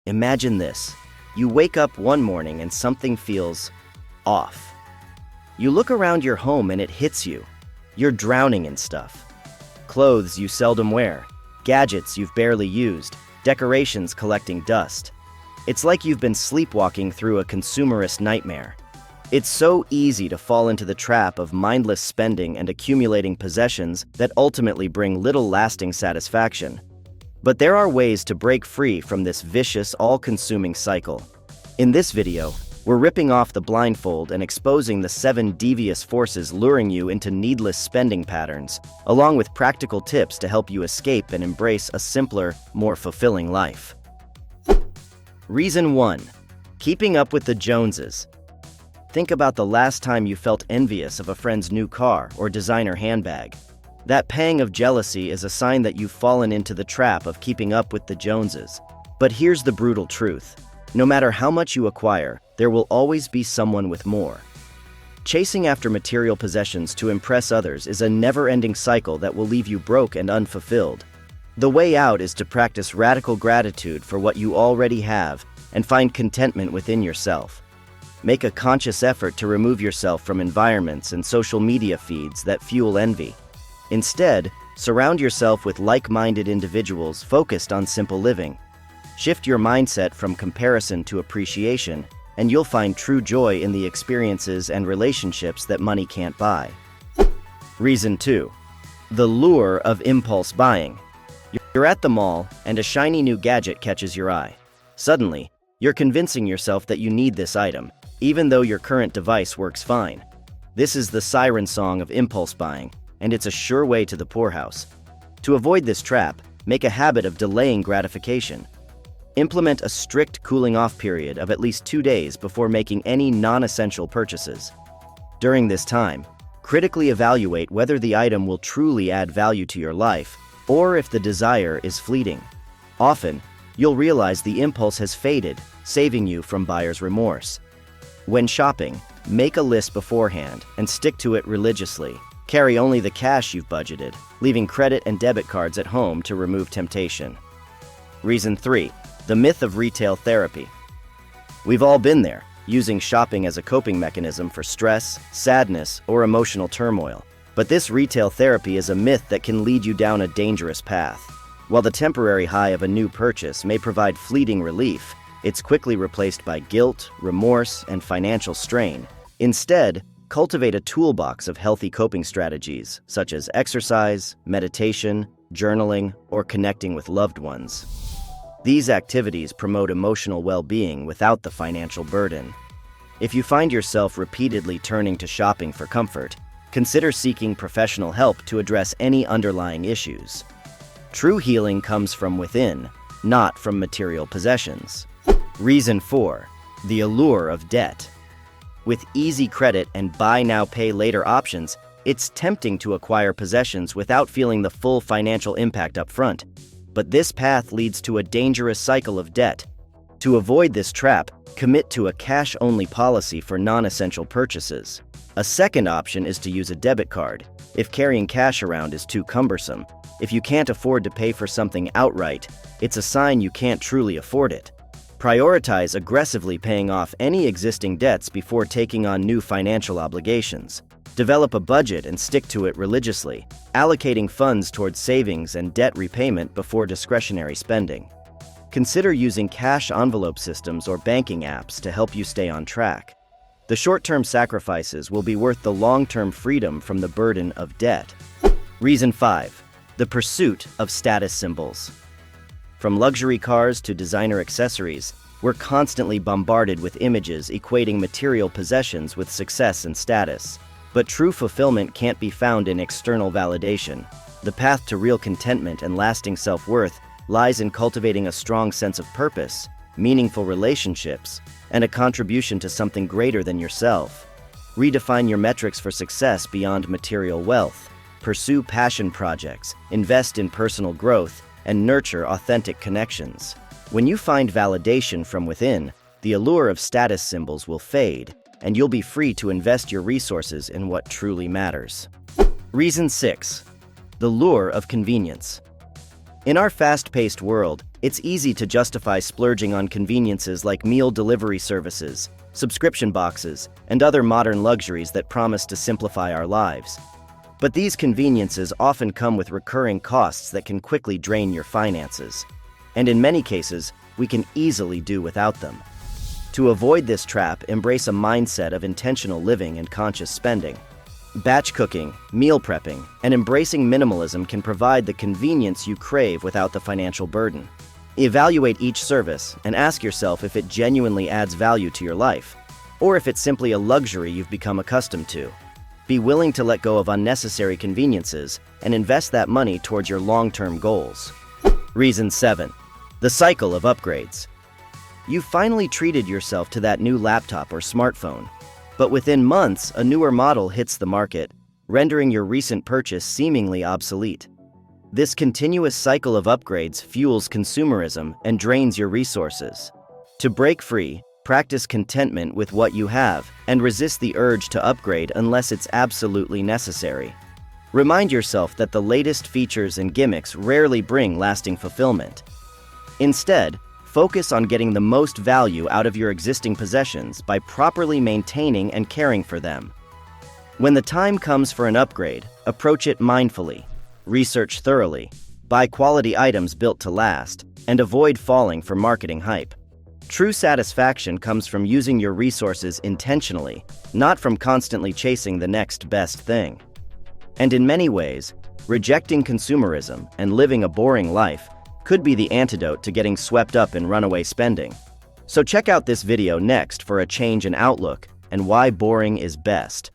Imagine this. You wake up one morning and something feels off. You look around your home and it hits you. You're drowning in stuff. Clothes you seldom wear, gadgets you've barely used, decorations collecting dust. It's like you've been sleepwalking through a consumerist nightmare. It's so easy to fall into the trap of mindless spending and accumulating possessions that ultimately bring little lasting satisfaction. But there are ways to break free from this vicious, all-consuming cycle. In this video, we're ripping off the blindfold and exposing the 7 devious forces luring you into needless spending patterns, along with practical tips to help you escape and embrace a simpler, more fulfilling life. Reason 1. Keeping up with the Joneses. Think about the last time you felt envious of a friend's new car or designer handbag. That pang of jealousy is a sign that you've fallen into the trap of keeping up with the Joneses. But here's the brutal truth. No matter how much you acquire, there will always be someone with more. Chasing after material possessions to impress others is a never-ending cycle that will leave you broke and unfulfilled. The way out is to practice radical gratitude for what you already have and find contentment within yourself. Make a conscious effort to remove yourself from environments and social media feeds that fuel envy. Instead, surround yourself with like-minded individuals focused on simple living. Shift your mindset from comparison to appreciation, and you'll find true joy in the experiences and relationships that money can't buy. Reason 2. The lure of impulse buying. You're at the mall, and a shiny new gadget catches your eye. Suddenly, you're convincing yourself that you need this item, even though your current device works fine. This is the siren song of impulse buying, and it's a sure way to the poorhouse. To avoid this trap, make a habit of delaying gratification. Implement a strict cooling-off period of at least 2 days before making any non-essential purchases. During this time, critically evaluate whether the item will truly add value to your life, or if the desire is fleeting. Often, you'll realize the impulse has faded, saving you from buyer's remorse. When shopping, make a list beforehand and stick to it religiously. Carry only the cash you've budgeted, leaving credit and debit cards at home to remove temptation. Reason 3. The myth of retail therapy. We've all been there, using shopping as a coping mechanism for stress, sadness, or emotional turmoil. But this retail therapy is a myth that can lead you down a dangerous path. While the temporary high of a new purchase may provide fleeting relief, it's quickly replaced by guilt, remorse, and financial strain. Instead, cultivate a toolbox of healthy coping strategies, such as exercise, meditation, journaling, or connecting with loved ones. These activities promote emotional well-being without the financial burden. If you find yourself repeatedly turning to shopping for comfort, consider seeking professional help to address any underlying issues. True healing comes from within, not from material possessions. Reason 4. The allure of debt. With easy credit and buy now pay later options, it's tempting to acquire possessions without feeling the full financial impact up front. But this path leads to a dangerous cycle of debt. To avoid this trap, commit to a cash-only policy for non-essential purchases. A second option is to use a debit card, if carrying cash around is too cumbersome. If you can't afford to pay for something outright, it's a sign you can't truly afford it. Prioritize aggressively paying off any existing debts before taking on new financial obligations. Develop a budget and stick to it religiously, allocating funds towards savings and debt repayment before discretionary spending. Consider using cash envelope systems or banking apps to help you stay on track. The short-term sacrifices will be worth the long-term freedom from the burden of debt. Reason 5. The pursuit of status symbols. From luxury cars to designer accessories, we're constantly bombarded with images equating material possessions with success and status. But true fulfillment can't be found in external validation. The path to real contentment and lasting self-worth lies in cultivating a strong sense of purpose, meaningful relationships, and a contribution to something greater than yourself. Redefine your metrics for success beyond material wealth. Pursue passion projects, invest in personal growth, and nurture authentic connections. When you find validation from within, the allure of status symbols will fade, and you'll be free to invest your resources in what truly matters. Reason 6. The lure of convenience. In our fast-paced world, It's easy to justify splurging on conveniences like meal delivery services, subscription boxes, and other modern luxuries that promise to simplify our lives. But these conveniences often come with recurring costs that can quickly drain your finances. And in many cases, we can easily do without them. To avoid this trap, embrace a mindset of intentional living and conscious spending. Batch cooking, meal prepping, and embracing minimalism can provide the convenience you crave without the financial burden. Evaluate each service and ask yourself if it genuinely adds value to your life, or if it's simply a luxury you've become accustomed to. Be willing to let go of unnecessary conveniences and invest that money towards your long-term goals. Reason 7. The cycle of upgrades. You finally treated yourself to that new laptop or smartphone, but within months, a newer model hits the market, rendering your recent purchase seemingly obsolete. This continuous cycle of upgrades fuels consumerism and drains your resources. To break free, practice contentment with what you have and resist the urge to upgrade unless it's absolutely necessary. Remind yourself that the latest features and gimmicks rarely bring lasting fulfillment. Instead, focus on getting the most value out of your existing possessions by properly maintaining and caring for them. When the time comes for an upgrade, approach it mindfully. Research thoroughly, buy quality items built to last, and avoid falling for marketing hype. True satisfaction comes from using your resources intentionally, not from constantly chasing the next best thing. And in many ways, rejecting consumerism and living a boring life could be the antidote to getting swept up in runaway spending. So check out this video next for a change in outlook and why boring is best.